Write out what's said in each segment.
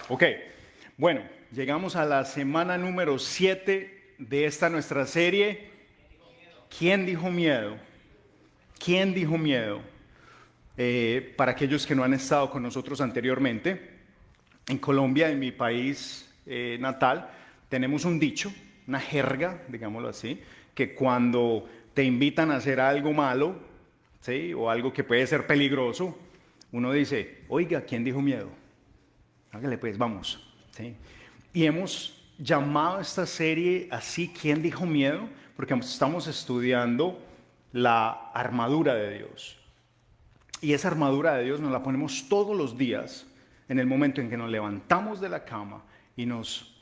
Ok, bueno, llegamos a la semana número 7 de esta nuestra serie. ¿Quién dijo miedo? ¿Quién dijo miedo? Para aquellos que no han estado con nosotros anteriormente, en Colombia, en mi país natal, tenemos un dicho, una jerga, digámoslo así, que cuando te invitan a hacer algo malo, ¿sí? O algo que puede ser peligroso, uno dice, oiga, ¿quién dijo miedo? Hágale pues, vamos. ¿Sí? Y hemos llamado a esta serie así, ¿quién dijo miedo? Porque estamos estudiando la armadura de Dios. Y esa armadura de Dios nos la ponemos todos los días en el momento en que nos levantamos de la cama y nos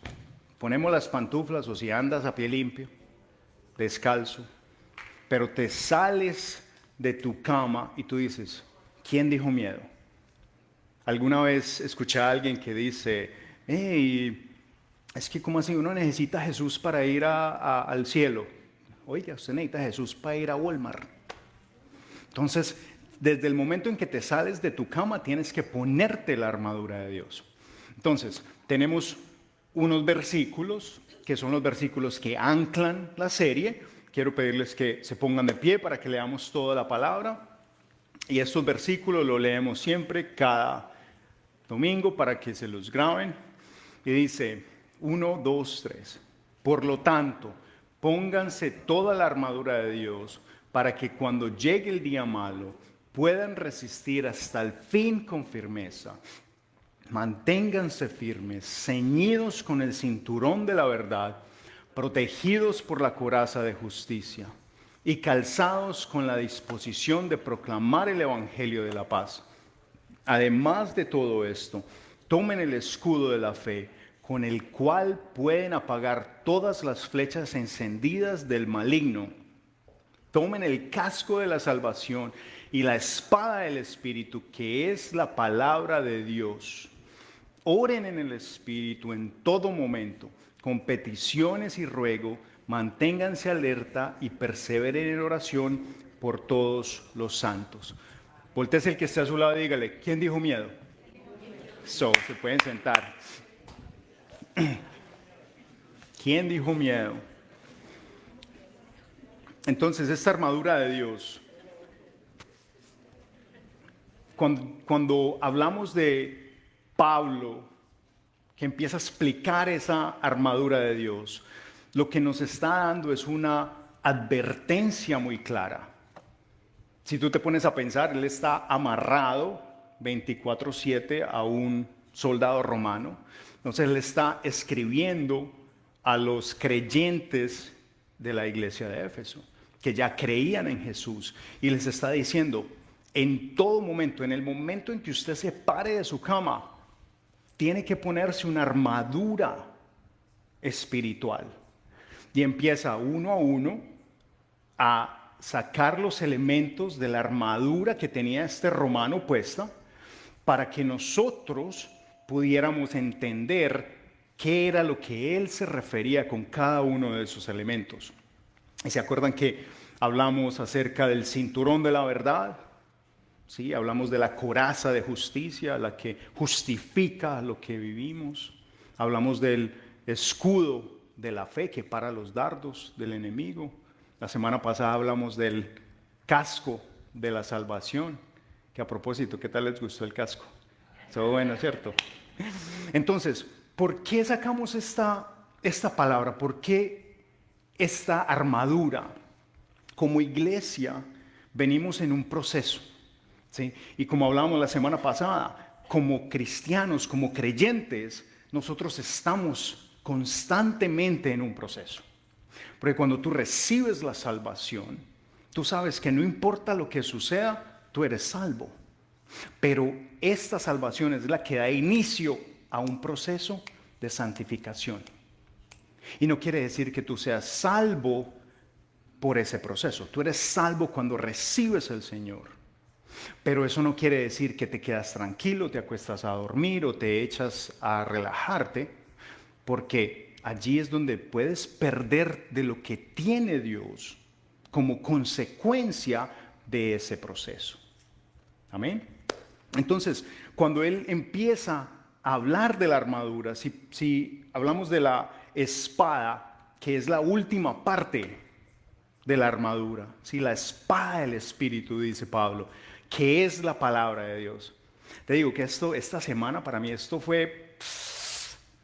ponemos las pantuflas, o si andas a pie limpio, descalzo, pero te sales de tu cama y tú dices, ¿quién dijo miedo? Alguna vez escuché a alguien que dice, hey, es que ¿cómo así? Uno necesita a Jesús para ir al cielo. Oiga, usted necesita a Jesús para ir a Walmart. Entonces, desde el momento en que te sales de tu cama, tienes que ponerte la armadura de Dios. Entonces, tenemos unos versículos, que son los versículos que anclan la serie. Quiero pedirles que se pongan de pie para que leamos toda la palabra. Y estos versículos los leemos siempre, cada domingo, para que se los graben. Y dice, 1, 2, 3. Por lo tanto, pónganse toda la armadura de Dios para que cuando llegue el día malo puedan resistir hasta el fin con firmeza. Manténganse firmes, ceñidos con el cinturón de la verdad, protegidos por la coraza de justicia y calzados con la disposición de proclamar el evangelio de la paz. Además de todo esto, tomen el escudo de la fe, con el cual pueden apagar todas las flechas encendidas del maligno. Tomen el casco de la salvación y la espada del Espíritu, que es la palabra de Dios. Oren en el Espíritu en todo momento, con peticiones y ruego, manténganse alerta y perseveren en oración por todos los santos. Voltéese el que está a su lado y dígale, ¿quién dijo miedo? Se pueden sentar. ¿Quién dijo miedo? Entonces, esta armadura de Dios, cuando hablamos de Pablo, que empieza a explicar esa armadura de Dios, lo que nos está dando es una advertencia muy clara. Si tú te pones a pensar, él está amarrado 24/7 a un soldado romano. Entonces él está escribiendo a los creyentes de la iglesia de Éfeso, que ya creían en Jesús, y les está diciendo, en todo momento, en el momento en que usted se pare de su cama, tiene que ponerse una armadura espiritual. Y empieza uno a uno a sacar los elementos de la armadura que tenía este romano puesta, para que nosotros pudiéramos entender qué era lo que él se refería con cada uno de esos elementos. Y se acuerdan que hablamos acerca del cinturón de la verdad, ¿sí? Hablamos de la coraza de justicia, la que justifica lo que vivimos. Hablamos del escudo de la fe que para los dardos del enemigo. La semana pasada hablamos del casco de la salvación, que a propósito, ¿qué tal les gustó el casco? Todo bueno, ¿cierto? Entonces, ¿por qué sacamos esta palabra? ¿Por qué esta armadura? Como iglesia venimos en un proceso, ¿sí? Y como hablábamos la semana pasada, como cristianos, como creyentes, nosotros estamos constantemente en un proceso. Porque cuando tú recibes la salvación, tú sabes que no importa lo que suceda, tú eres salvo. Pero esta salvación es la que da inicio a un proceso de santificación. Y no quiere decir que tú seas salvo por ese proceso. Tú eres salvo cuando recibes al Señor. Pero eso no quiere decir que te quedas tranquilo, te acuestas a dormir o te echas a relajarte, porque allí es donde puedes perder de lo que tiene Dios como consecuencia de ese proceso. Amén. Entonces, cuando Él empieza hablar de la armadura, si hablamos de la espada, que es la última parte de la armadura, ¿sí? La espada del Espíritu, dice Pablo, que es la palabra de Dios. Te digo que esta semana para mí esto fue...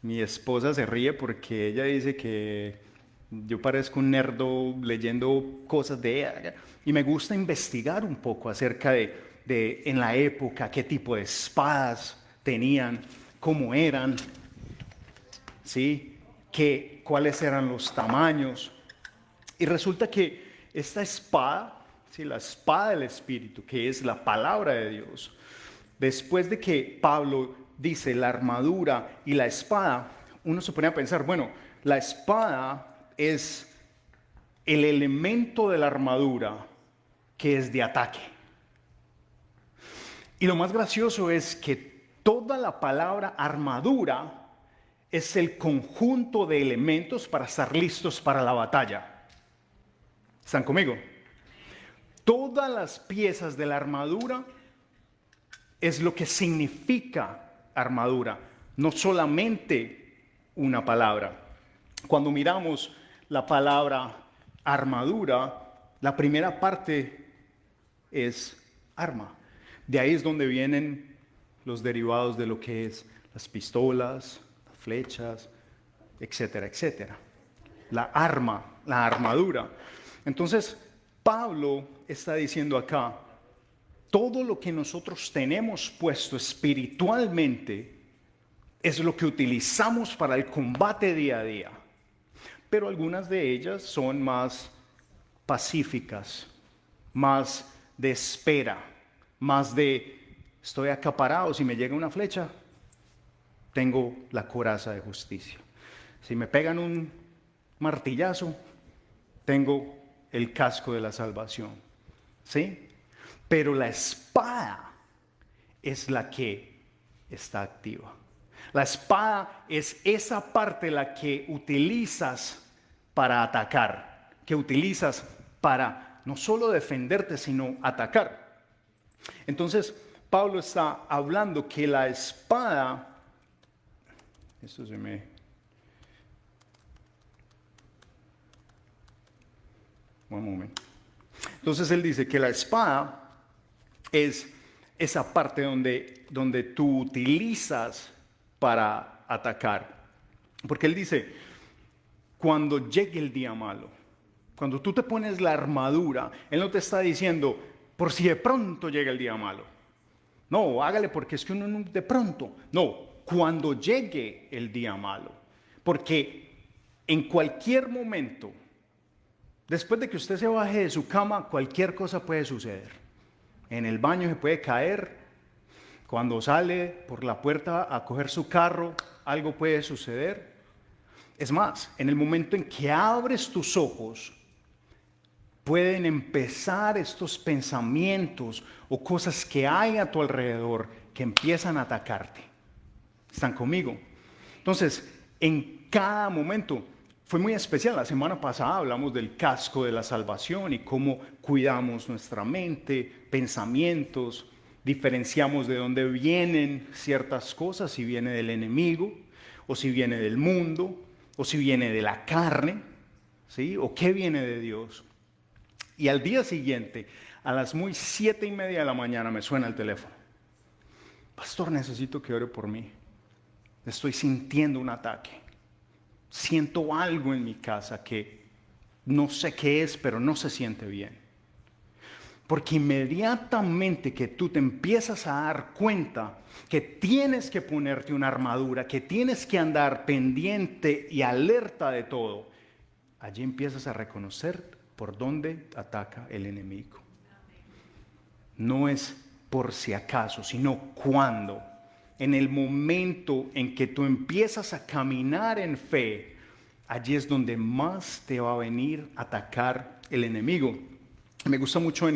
Mi esposa se ríe porque ella dice que yo parezco un nerdo leyendo cosas de ella. Y me gusta investigar un poco acerca de en la época, qué tipo de espadas tenían, cómo eran, ¿sí? Cuáles eran los tamaños. Y resulta que esta espada, ¿sí? La espada del Espíritu, que es la palabra de Dios, después de que Pablo dice la armadura y la espada, uno se pone a pensar, bueno, la espada es el elemento de la armadura que es de ataque. Y lo más gracioso es que toda la palabra armadura es el conjunto de elementos para estar listos para la batalla. ¿Están conmigo? Todas las piezas de la armadura es lo que significa armadura, no solamente una palabra. Cuando miramos la palabra armadura, la primera parte es arma. De ahí es donde vienen los derivados de lo que es las pistolas, las flechas, etcétera, etcétera. La arma, la armadura. Entonces, Pablo está diciendo acá, todo lo que nosotros tenemos puesto espiritualmente es lo que utilizamos para el combate día a día. Pero algunas de ellas son más pacíficas, más de espera, más de estoy acaparado, si me llega una flecha, tengo la coraza de justicia. Si me pegan un martillazo, tengo el casco de la salvación. ¿Sí? Pero la espada es la que está activa. La espada es esa parte la que utilizas para atacar, que utilizas para no solo defenderte, sino atacar. Entonces, Pablo está hablando que la espada, esto se me... Un momento. Entonces él dice que la espada es esa parte donde tú utilizas para atacar. Porque él dice, cuando llegue el día malo, cuando tú te pones la armadura, él no te está diciendo, por si de pronto llega el día malo. No, hágale porque es que uno de pronto. No, cuando llegue el día malo. Porque en cualquier momento, después de que usted se baje de su cama, cualquier cosa puede suceder. En el baño se puede caer. Cuando sale por la puerta a coger su carro, algo puede suceder. Es más, en el momento en que abres tus ojos, pueden empezar estos pensamientos o cosas que hay a tu alrededor que empiezan a atacarte. ¿Están conmigo? Entonces, en cada momento... Fue muy especial. La semana pasada hablamos del casco de la salvación y cómo cuidamos nuestra mente, pensamientos, diferenciamos de dónde vienen ciertas cosas, si viene del enemigo, o si viene del mundo, o si viene de la carne, ¿sí? O qué viene de Dios. Y al día siguiente, a las muy 7:30 de la mañana, me suena el teléfono. Pastor, necesito que ore por mí. Estoy sintiendo un ataque. Siento algo en mi casa que no sé qué es, pero no se siente bien. Porque inmediatamente que tú te empiezas a dar cuenta que tienes que ponerte una armadura, que tienes que andar pendiente y alerta de todo, allí empiezas a reconocer por dónde ataca el enemigo. No es por si acaso, sino cuándo. En el momento en que tú empiezas a caminar en fe, allí es donde más te va a venir a atacar el enemigo. Me gusta mucho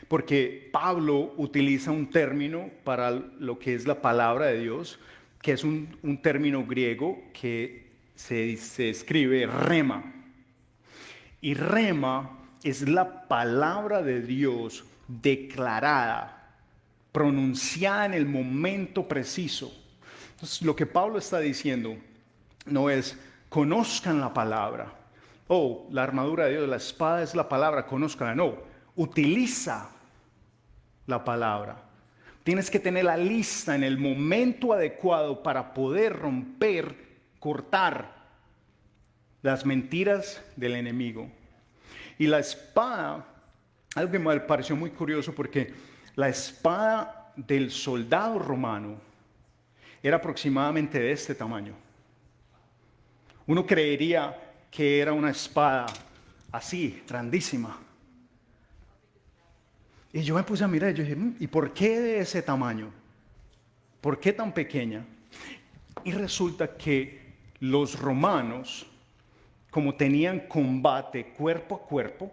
porque Pablo utiliza un término para lo que es la palabra de Dios, que es un término griego que se escribe rema. Y rema es la palabra de Dios declarada, pronunciada en el momento preciso. Entonces, lo que Pablo está diciendo no es conozcan la palabra. Oh, la armadura de Dios, la espada es la palabra, conózcanla. No, utiliza la palabra. Tienes que tenerla lista en el momento adecuado para poder romper, cortar las mentiras del enemigo. Y la espada, algo que me pareció muy curioso porque la espada del soldado romano era aproximadamente de este tamaño. Uno creería que era una espada así, grandísima. Y yo me puse a mirar y yo dije, ¿y por qué de ese tamaño? ¿Por qué tan pequeña? Y resulta que los romanos, como tenían combate cuerpo a cuerpo,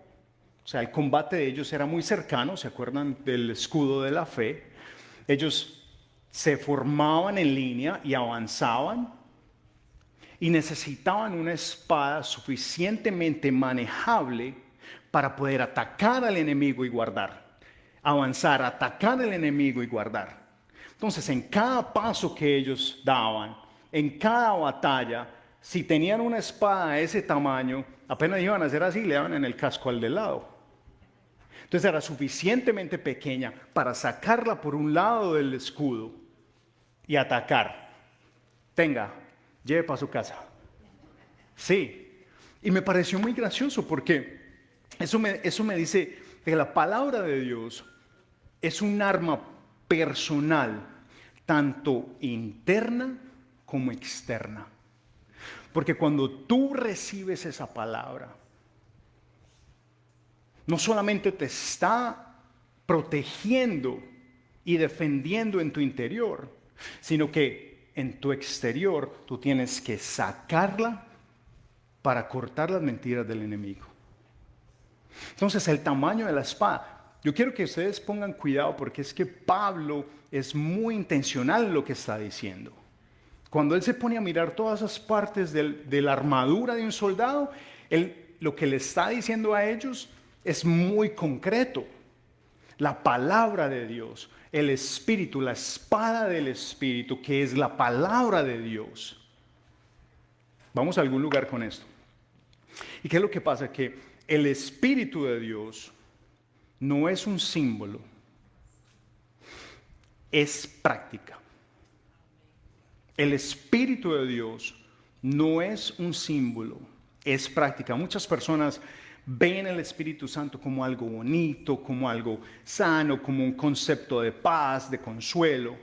o sea, el combate de ellos era muy cercano, ¿se acuerdan del escudo de la fe? Ellos se formaban en línea y avanzaban y necesitaban una espada suficientemente manejable para poder atacar al enemigo y guardar. Avanzar, atacar al enemigo y guardar. Entonces, en cada paso que ellos daban, en cada batalla, si tenían una espada de ese tamaño, apenas iban a hacer así, le daban en el casco al del lado. Entonces era suficientemente pequeña para sacarla por un lado del escudo y atacar. Tenga, lleve para su casa. Sí, y me pareció muy gracioso porque eso me dice que la palabra de Dios es un arma personal, tanto interna como externa. Porque cuando tú recibes esa palabra, no solamente te está protegiendo y defendiendo en tu interior, sino que en tu exterior tú tienes que sacarla para cortar las mentiras del enemigo. Entonces, el tamaño de la espada. Yo quiero que ustedes pongan cuidado porque es que Pablo es muy intencional en lo que está diciendo. Cuando él se pone a mirar todas esas partes de la armadura de un soldado, lo que le está diciendo a ellos es muy concreto. La palabra de Dios, el Espíritu, la espada del Espíritu, que es la palabra de Dios. Vamos a algún lugar con esto. ¿Y qué es lo que pasa? Que el Espíritu de Dios no es un símbolo, es práctica. El Espíritu de Dios no es un símbolo, es práctica. Muchas personas ven el Espíritu Santo como algo bonito, como algo sano, como un concepto de paz, de consuelo.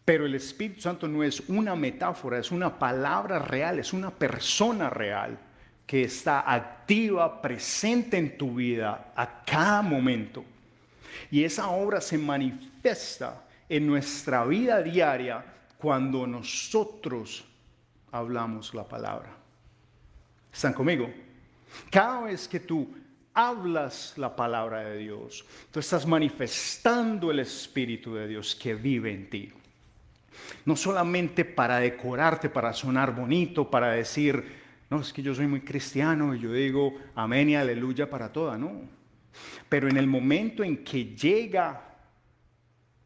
Pero el Espíritu Santo no es una metáfora, es una palabra real, es una persona real que está activa, presente en tu vida a cada momento. Y esa obra se manifiesta en nuestra vida diaria cuando nosotros hablamos la palabra. ¿Están conmigo? Cada vez que tú hablas la palabra de Dios, tú estás manifestando el Espíritu de Dios que vive en ti. No solamente para decorarte, para sonar bonito, para decir, no, es que yo soy muy cristiano y yo digo amén y aleluya para toda, no. Pero en el momento en que llega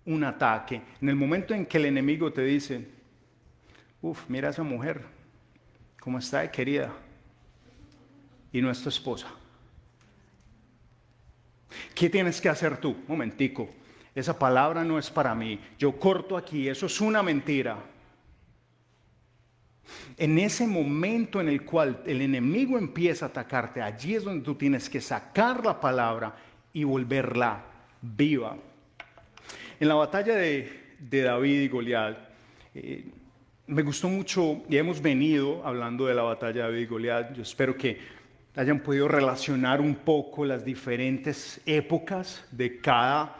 un ataque, en el momento en que el enemigo te dice, mira a esa mujer, cómo está de querida, y no es tu esposa. ¿Qué tienes que hacer tú? Momentico, esa palabra no es para mí, yo corto aquí, eso es una mentira. En ese momento en el cual el enemigo empieza a atacarte, allí es donde tú tienes que sacar la palabra y volverla viva. En la batalla de David y Goliat, me gustó mucho y hemos venido hablando de la batalla de David y Goliat. Yo espero que hayan podido relacionar un poco las diferentes épocas de cada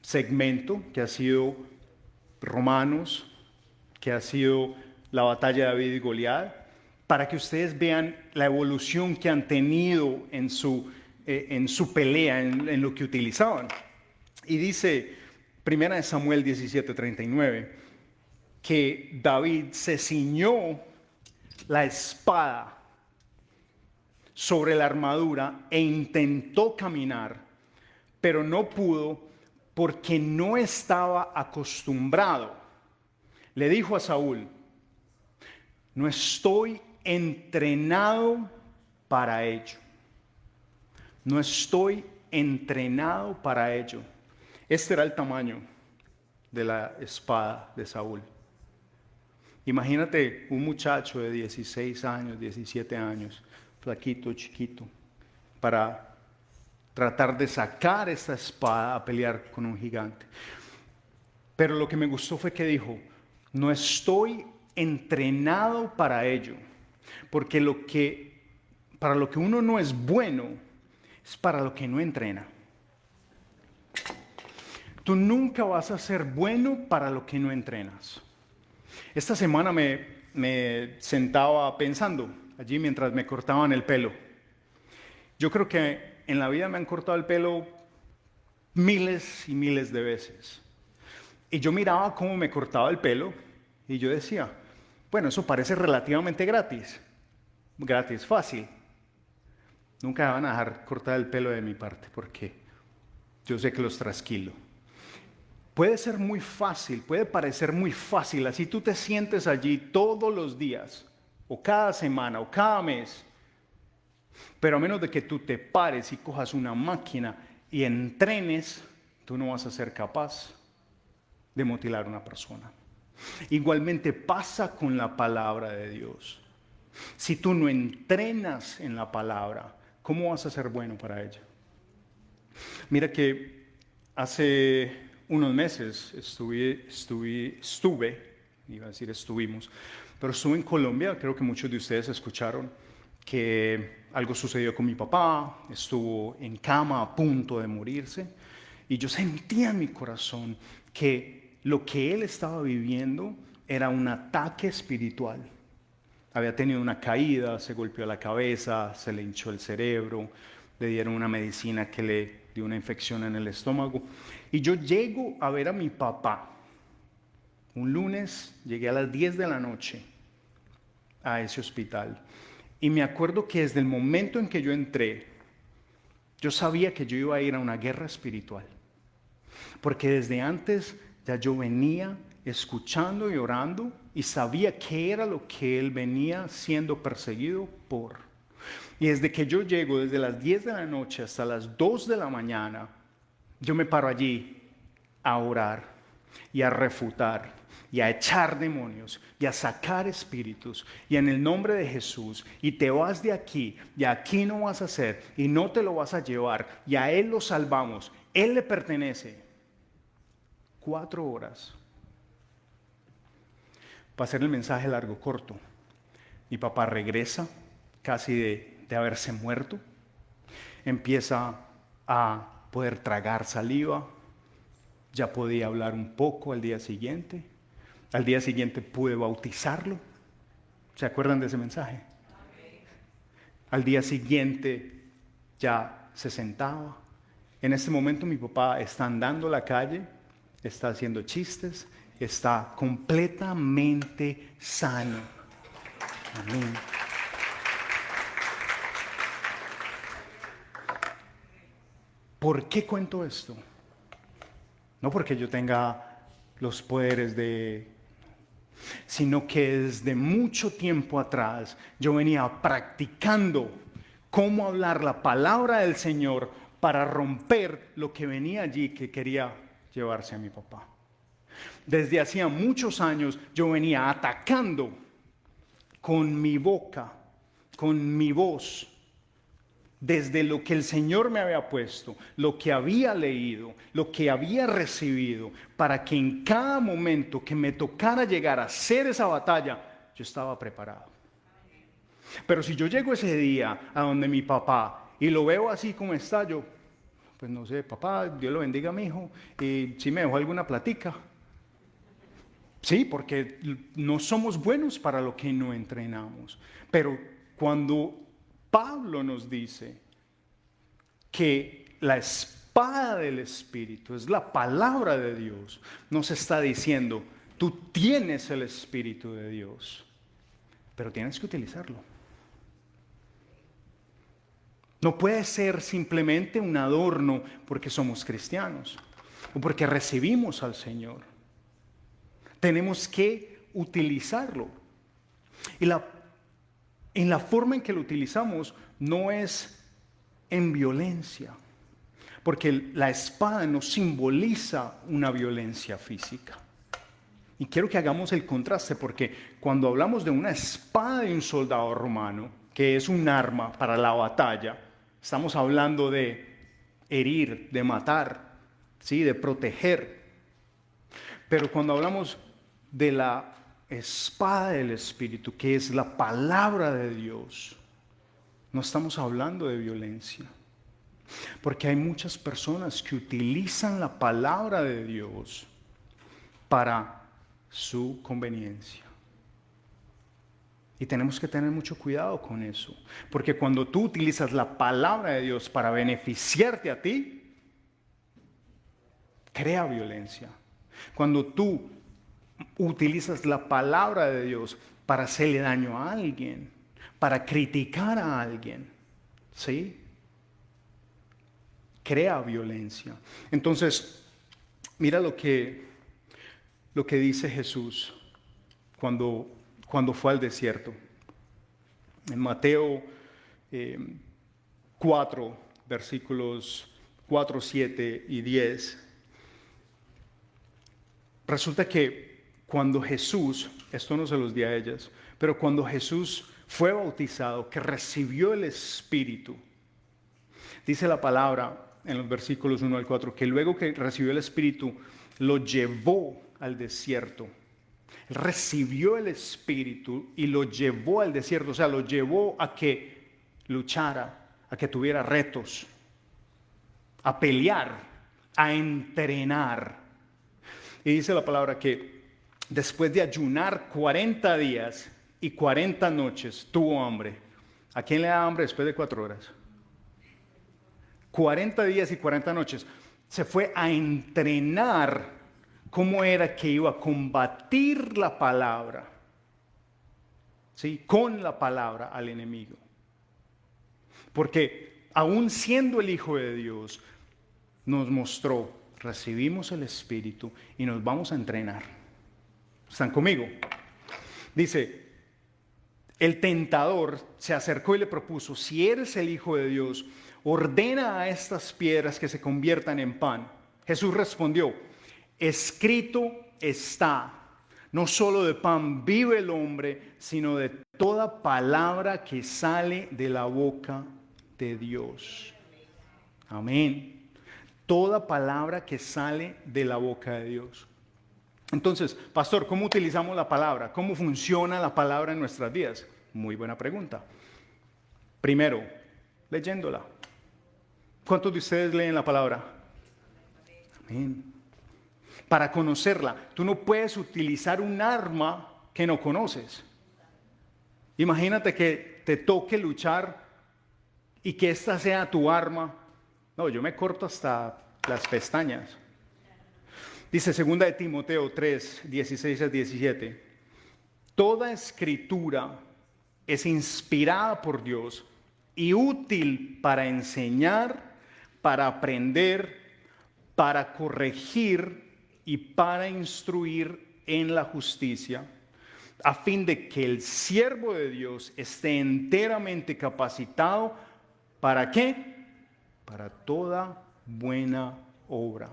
segmento que ha sido Romanos, que ha sido la batalla de David y Goliat, para que ustedes vean la evolución que han tenido en su pelea, en lo que utilizaban. Y dice 1 Samuel 17:39 que David se ciñó la espada sobre la armadura e intentó caminar, pero no pudo porque no estaba acostumbrado. le dijo a Saúl: no estoy entrenado para ello. No estoy entrenado para ello. Este era el tamaño de la espada de Saúl. Imagínate un muchacho de 16 años, 17 años, flaquito, chiquito, para tratar de sacar esta espada a pelear con un gigante. Pero lo que me gustó fue que dijo: no estoy entrenado para ello, porque para lo que uno no es bueno es para lo que no entrena. Tú nunca vas a ser bueno para lo que no entrenas. Esta semana me sentaba pensando allí mientras me cortaban el pelo. Yo creo que en la vida me han cortado el pelo miles y miles de veces. Y yo miraba cómo me cortaba el pelo y yo decía: bueno, eso parece relativamente gratis. Gratis, fácil. Nunca me van a dejar cortar el pelo de mi parte porque yo sé que los trasquilo. Puede ser muy fácil, puede parecer muy fácil, así tú te sientes allí todos los días, o cada semana, o cada mes. Pero a menos de que tú te pares y cojas una máquina y entrenes, tú no vas a ser capaz de mutilar a una persona. Igualmente pasa con la palabra de Dios. Si tú no entrenas en la palabra, ¿cómo vas a ser bueno para ella? Mira que hace unos meses estuve en Colombia. Creo que muchos de ustedes escucharon que algo sucedió con mi papá. Estuvo en cama a punto de morirse y yo sentía en mi corazón que lo que él estaba viviendo era un ataque espiritual. Había tenido una caída, se golpeó la cabeza, se le hinchó el cerebro, le dieron una medicina que le dio una infección en el estómago. Y yo llego a ver a mi papá. Un lunes llegué a las 10 de la noche a ese hospital. Y me acuerdo que desde el momento en que yo entré, yo sabía que yo iba a ir a una guerra espiritual. Porque desde antes ya yo venía escuchando y orando y sabía qué era lo que él venía siendo perseguido por. Y desde que yo llego, desde las 10 de la noche hasta las 2 de la mañana, yo me paro allí a orar y a refutar y a echar demonios y a sacar espíritus y en el nombre de Jesús, y te vas de aquí y aquí no vas a hacer y no te lo vas a llevar, y a Él lo salvamos, Él le pertenece. 4 horas. Para hacer el mensaje largo corto, mi papá regresa casi de haberse muerto, empieza a poder tragar saliva, ya podía hablar un poco al día siguiente pude bautizarlo. ¿Se acuerdan de ese mensaje? Al día siguiente ya se sentaba. En este momento mi papá está andando la calle, está haciendo chistes, está completamente sano. Amén. ¿Por qué cuento esto? No porque yo tenga los poderes sino que desde mucho tiempo atrás yo venía practicando cómo hablar la palabra del Señor para romper lo que venía allí que quería llevarse a mi papá. Desde hacía muchos años yo venía atacando con mi boca, con mi voz, desde lo que el Señor me había puesto, lo que había leído, lo que había recibido, para que en cada momento que me tocara llegar a hacer esa batalla, yo estaba preparado. Pero si yo llego ese día a donde mi papá y lo veo así como está, yo, pues no sé, papá, Dios lo bendiga, mi hijo, y si me dejó alguna platica. Sí, porque no somos buenos para lo que no entrenamos. Pero cuando Pablo nos dice que la espada del Espíritu es la palabra de Dios, nos está diciendo, tú tienes el Espíritu de Dios, pero tienes que utilizarlo. No puede ser simplemente un adorno porque somos cristianos o porque recibimos al Señor. Tenemos que utilizarlo. Y en la forma en que lo utilizamos no es en violencia, porque la espada no simboliza una violencia física. Y quiero que hagamos el contraste, porque cuando hablamos de una espada de un soldado romano, que es un arma para la batalla, estamos hablando de herir, de matar, ¿sí? De proteger. Pero cuando hablamos de la espada del Espíritu, que es la palabra de Dios, no estamos hablando de violencia. Porque hay muchas personas que utilizan la palabra de Dios para su conveniencia. Y tenemos que tener mucho cuidado con eso. Porque cuando tú utilizas la palabra de Dios para beneficiarte a ti, crea violencia. Cuando tú utilizas la palabra de Dios para hacerle daño a alguien, para criticar a alguien, ¿sí? Crea violencia. Entonces, mira lo que dice Jesús cuando fue al desierto. En Mateo 4, versículos 4, 7 y 10, resulta que cuando Jesús, esto no se los di a ellas, pero cuando Jesús fue bautizado, que recibió el Espíritu, dice la palabra en los versículos 1 al 4, que luego que recibió el Espíritu, lo llevó al desierto. Recibió el Espíritu y lo llevó al desierto, o sea, lo llevó a que luchara, a que tuviera retos, a pelear, a entrenar. Y dice la palabra que después de ayunar 40 días y 40 noches, tuvo hambre. ¿A quién le da hambre después de 4 horas? 40 días y 40 noches. Se fue a entrenar cómo era que iba a combatir la palabra, ¿sí? Con la palabra al enemigo. Porque aún siendo el Hijo de Dios, nos mostró, recibimos el Espíritu y nos vamos a entrenar. ¿Están conmigo? Dice, el tentador se acercó y le propuso, si eres el Hijo de Dios, ordena a estas piedras que se conviertan en pan. Jesús respondió, escrito está, no solo de pan vive el hombre, sino de toda palabra que sale de la boca de Dios. Amén. Toda palabra que sale de la boca de Dios. Entonces, pastor, ¿cómo utilizamos la palabra? ¿Cómo funciona la palabra en nuestras vidas? Muy buena pregunta. Primero, leyéndola. ¿Cuántos de ustedes leen la palabra? Amén. Para conocerla, tú no puedes utilizar un arma que no conoces. Imagínate que te toque luchar y que esta sea tu arma. No, yo me corto hasta las pestañas. Dice 2 de Timoteo 3, 16 a 17. Toda escritura es inspirada por Dios y útil para enseñar, para aprender, para corregir y para instruir en la justicia, a fin de que el siervo de Dios esté enteramente capacitado. ¿Para qué? Para toda buena obra.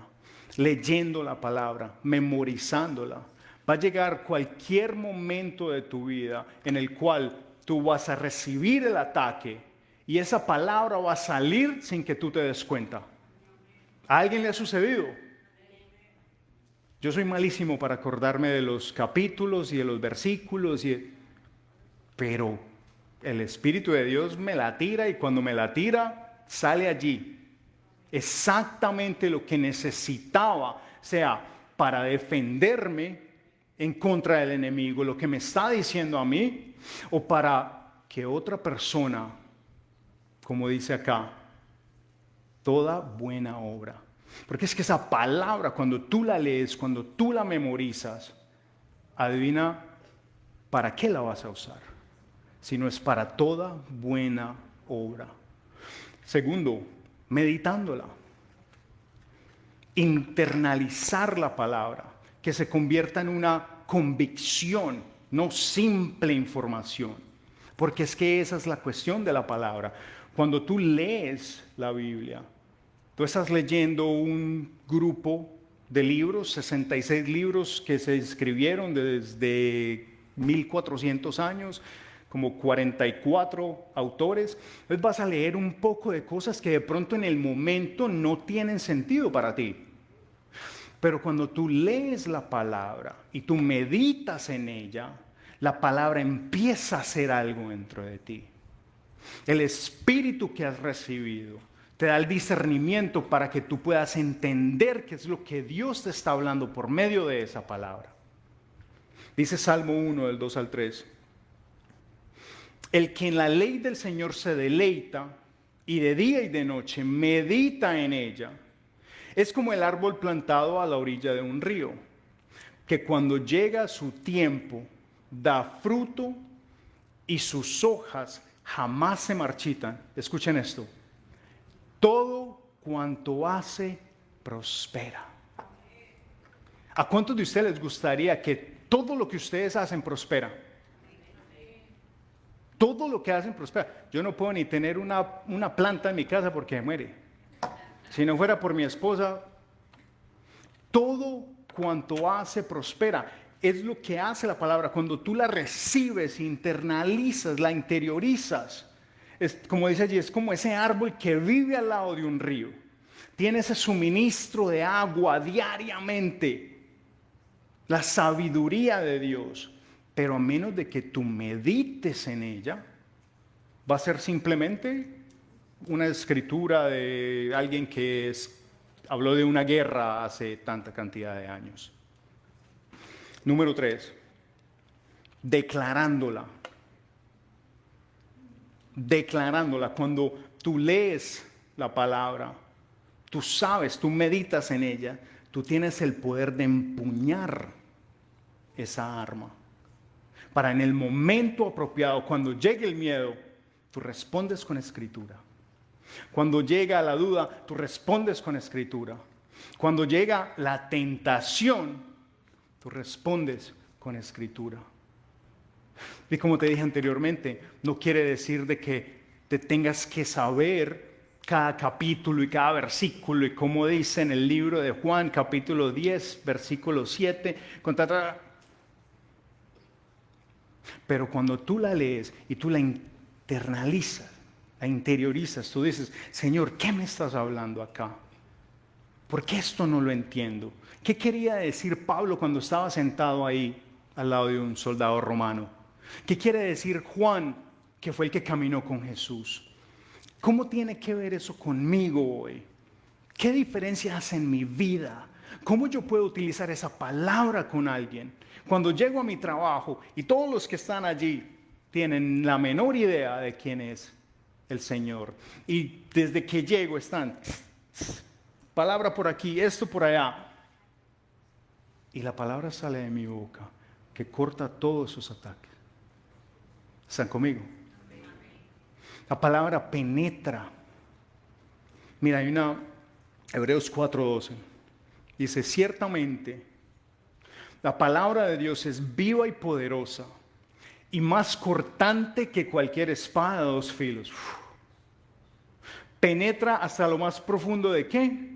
Leyendo la palabra, memorizándola. Va a llegar cualquier momento de tu vida en el cual tú vas a recibir el ataque y esa palabra va a salir sin que tú te des cuenta. ¿A alguien le ha sucedido? Yo soy malísimo para acordarme de los capítulos y de los versículos, pero el Espíritu de Dios me la tira y cuando me la tira, sale allí exactamente lo que necesitaba, sea para defenderme en contra del enemigo, lo que me está diciendo a mí, o para que otra persona, como dice acá, toda buena obra. Porque es que esa palabra, cuando tú la lees, cuando tú la memorizas, adivina para qué la vas a usar, si no es para toda buena obra. Segundo, meditándola, internalizar la palabra, que se convierta en una convicción, no simple información. Porque es que esa es la cuestión de la palabra. Cuando tú lees la Biblia, tú estás leyendo un grupo de libros, 66 libros que se escribieron desde 1400 años, como 44 autores. Entonces vas a leer un poco de cosas que de pronto en el momento no tienen sentido para ti. Pero cuando tú lees la palabra y tú meditas en ella, la palabra empieza a hacer algo dentro de ti. El espíritu que has recibido te da el discernimiento para que tú puedas entender qué es lo que Dios te está hablando por medio de esa palabra. Dice Salmo 1, del 2 al 3. El que en la ley del Señor se deleita y de día y de noche medita en ella, es como el árbol plantado a la orilla de un río, que cuando llega su tiempo da fruto y sus hojas jamás se marchitan. Escuchen esto. Todo cuanto hace prospera. ¿A cuántos de ustedes les gustaría que todo lo que ustedes hacen prospera? Todo lo que hacen prospera. Yo no puedo ni tener una planta en mi casa porque me muere. Si no fuera por mi esposa, todo cuanto hace prospera. Es lo que hace la palabra. Cuando tú la recibes, internalizas, la interiorizas. Es, como dice allí, es como ese árbol que vive al lado de un río. Tiene ese suministro de agua diariamente. La sabiduría de Dios. Pero a menos de que tú medites en ella, va a ser simplemente una escritura de alguien que habló de una guerra hace tanta cantidad de años. Número 3, declarándola. Declarándola. Cuando tú lees la palabra, tú sabes, tú meditas en ella, tú tienes el poder de empuñar esa arma. Para en el momento apropiado, cuando llegue el miedo, tú respondes con escritura. Cuando llega la duda, tú respondes con escritura. Cuando llega la tentación, tú respondes con escritura. Y como te dije anteriormente, no quiere decir de que te tengas que saber cada capítulo y cada versículo, y como dice en el libro de Juan, capítulo 10, versículo 7, pero cuando tú la lees y tú la internalizas, la interiorizas, tú dices, Señor, ¿qué me estás hablando acá? ¿Por qué esto no lo entiendo? ¿Qué quería decir Pablo cuando estaba sentado ahí al lado de un soldado romano? ¿Qué quiere decir Juan, que fue el que caminó con Jesús? ¿Cómo tiene que ver eso conmigo hoy? ¿Qué diferencia hace en mi vida? ¿Cómo yo puedo utilizar esa palabra con alguien? Cuando llego a mi trabajo y todos los que están allí tienen la menor idea de quién es el Señor. Y desde que llego están, palabra por aquí, esto por allá. Y la palabra sale de mi boca que corta todos esos ataques. ¿Están conmigo? La palabra penetra. Mira, hay una, Hebreos 4:12. Dice, ciertamente, la palabra de Dios es viva y poderosa y más cortante que cualquier espada de dos filos. Penetra hasta lo más profundo ¿de qué?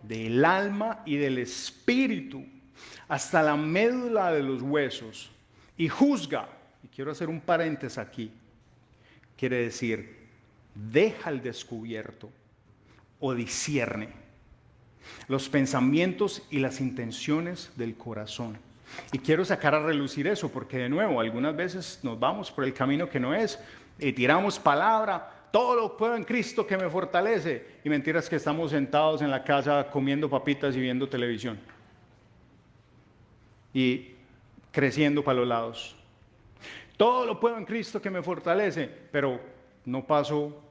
Del alma y del espíritu, hasta la médula de los huesos, y juzga, y quiero hacer un paréntesis aquí, quiere decir, deja al descubierto o discierne los pensamientos y las intenciones del corazón. Y quiero sacar a relucir eso, porque de nuevo, algunas veces nos vamos por el camino que no es, y tiramos palabra, todo lo puedo en Cristo que me fortalece, y mentiras que estamos sentados en la casa comiendo papitas y viendo televisión, y creciendo para los lados. Todo lo puedo en Cristo que me fortalece, pero no paso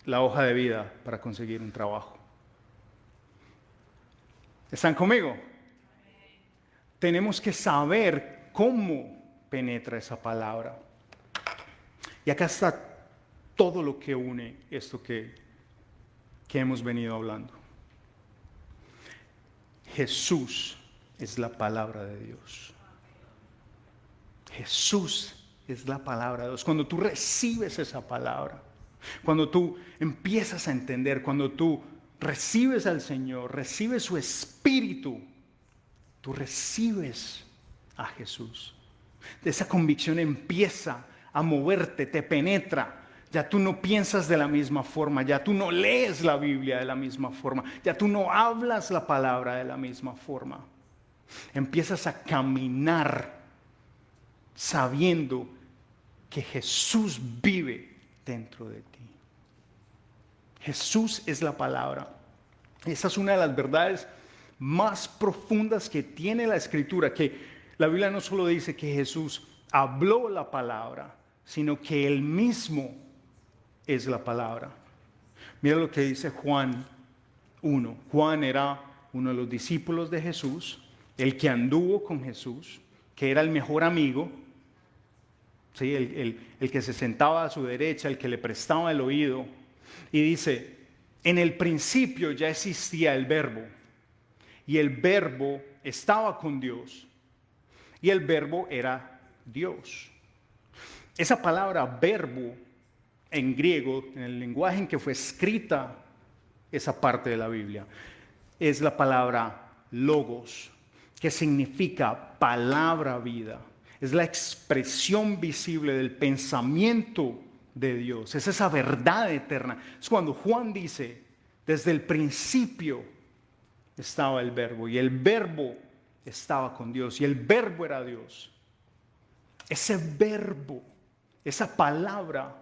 la hoja de vida para conseguir un trabajo. ¿Están conmigo? Tenemos que saber cómo penetra esa palabra. Y acá está todo lo que une esto que hemos venido hablando. Jesús es la palabra de Dios. Jesús es la palabra de Dios. Cuando tú recibes esa palabra, cuando tú empiezas a entender, cuando tú recibes al Señor, recibes su Espíritu, tú recibes a Jesús. Esa convicción empieza a moverte, te penetra. Ya tú no piensas de la misma forma, ya tú no lees la Biblia de la misma forma, ya tú no hablas la palabra de la misma forma. Empiezas a caminar sabiendo que Jesús vive dentro de ti. Jesús es la palabra. Esa es una de las verdades más profundas que tiene la Escritura, que la Biblia no solo dice que Jesús habló la palabra, sino que Él mismo es la palabra. Mira lo que dice Juan 1. Juan era uno de los discípulos de Jesús, el que anduvo con Jesús, que era el mejor amigo, ¿sí? el que se sentaba a su derecha, el que le prestaba el oído. Y dice, en el principio ya existía el verbo, y el verbo estaba con Dios, y el verbo era Dios. Esa palabra verbo en griego, en el lenguaje en que fue escrita esa parte de la Biblia, es la palabra logos, que significa palabra vida. Es la expresión visible del pensamiento de Dios. Es esa verdad eterna. Es cuando Juan dice, desde el principio estaba el verbo, y el verbo estaba con Dios, y el verbo era Dios. Ese verbo, esa palabra,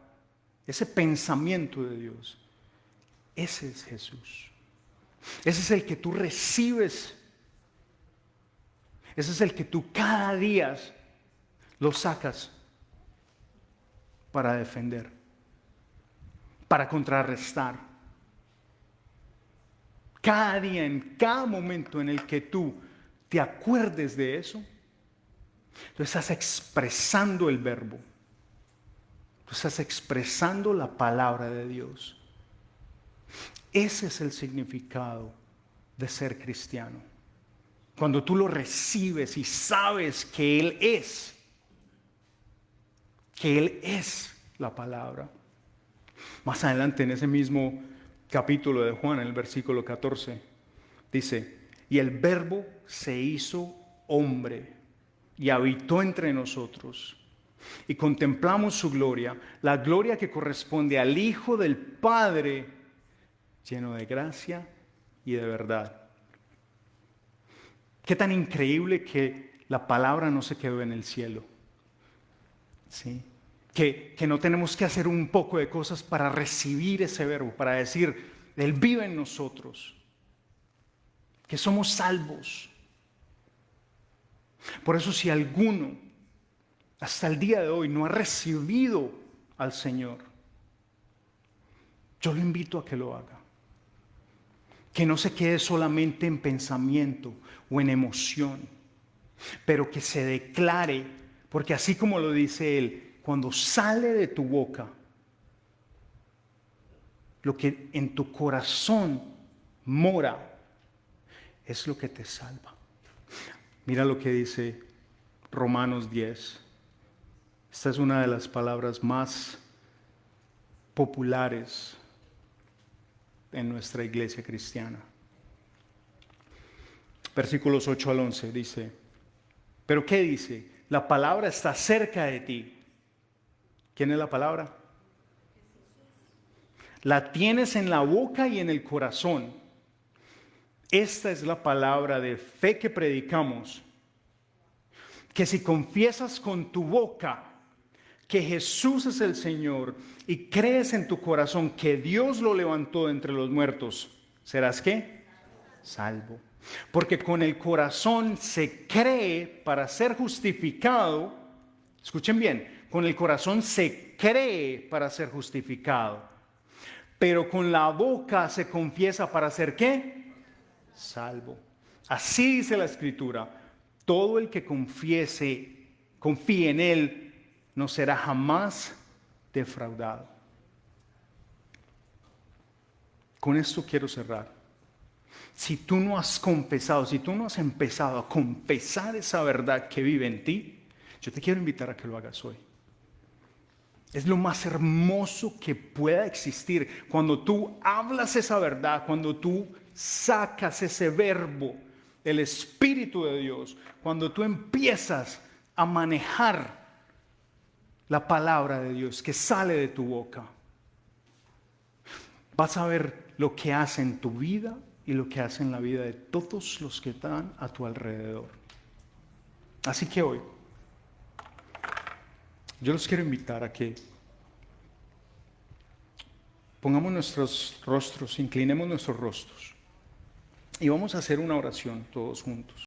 ese pensamiento de Dios, ese es Jesús. Ese es el que tú recibes. Ese es el que tú cada día lo sacas para defender, para contrarrestar. Cada día, en cada momento en el que tú te acuerdes de eso, tú estás expresando el verbo. Tú estás expresando la palabra de Dios. Ese es el significado de ser cristiano. Cuando tú lo recibes y sabes que Él es la palabra. Más adelante en ese mismo capítulo de Juan, en el versículo 14, dice, y el verbo se hizo hombre y habitó entre nosotros. Y contemplamos su gloria, la gloria que corresponde al Hijo del Padre, lleno de gracia y de verdad. Qué tan increíble que la palabra no se quedó en el cielo. ¿Sí? Que no tenemos que hacer un poco de cosas para recibir ese verbo, para decir, Él vive en nosotros, que somos salvos. Por eso si alguno hasta el día de hoy no ha recibido al Señor, yo lo invito a que lo haga. Que no se quede solamente en pensamiento o en emoción, pero que se declare, porque así como lo dice Él, cuando sale de tu boca, lo que en tu corazón mora es lo que te salva. Mira lo que dice Romanos 10. Esta es una de las palabras más populares en nuestra iglesia cristiana. Versículos 8 al 11 dice, ¿pero qué dice? La palabra está cerca de ti. ¿Quién es la palabra? La tienes en la boca y en el corazón. Esta es la palabra de fe que predicamos, que si confiesas con tu boca que Jesús es el Señor y crees en tu corazón que Dios lo levantó de entre los muertos, ¿serás qué? Salvo. Porque con el corazón se cree para ser justificado. Escuchen bien, con el corazón se cree para ser justificado, pero con la boca se confiesa para ser ¿qué? Salvo. Así dice la Escritura, todo el que confíe en Él, no será jamás defraudado. Con esto quiero cerrar. Si tú no has confesado, si tú no has empezado a confesar esa verdad que vive en ti, yo te quiero invitar a que lo hagas hoy. Es lo más hermoso que pueda existir. Cuando tú hablas esa verdad, cuando tú sacas ese verbo, el Espíritu de Dios, cuando tú empiezas a manejar la palabra de Dios que sale de tu boca, vas a ver lo que hace en tu vida y lo que hace en la vida de todos los que están a tu alrededor. Así que hoy, yo los quiero invitar a que pongamos nuestros rostros, inclinemos nuestros rostros y vamos a hacer una oración todos juntos.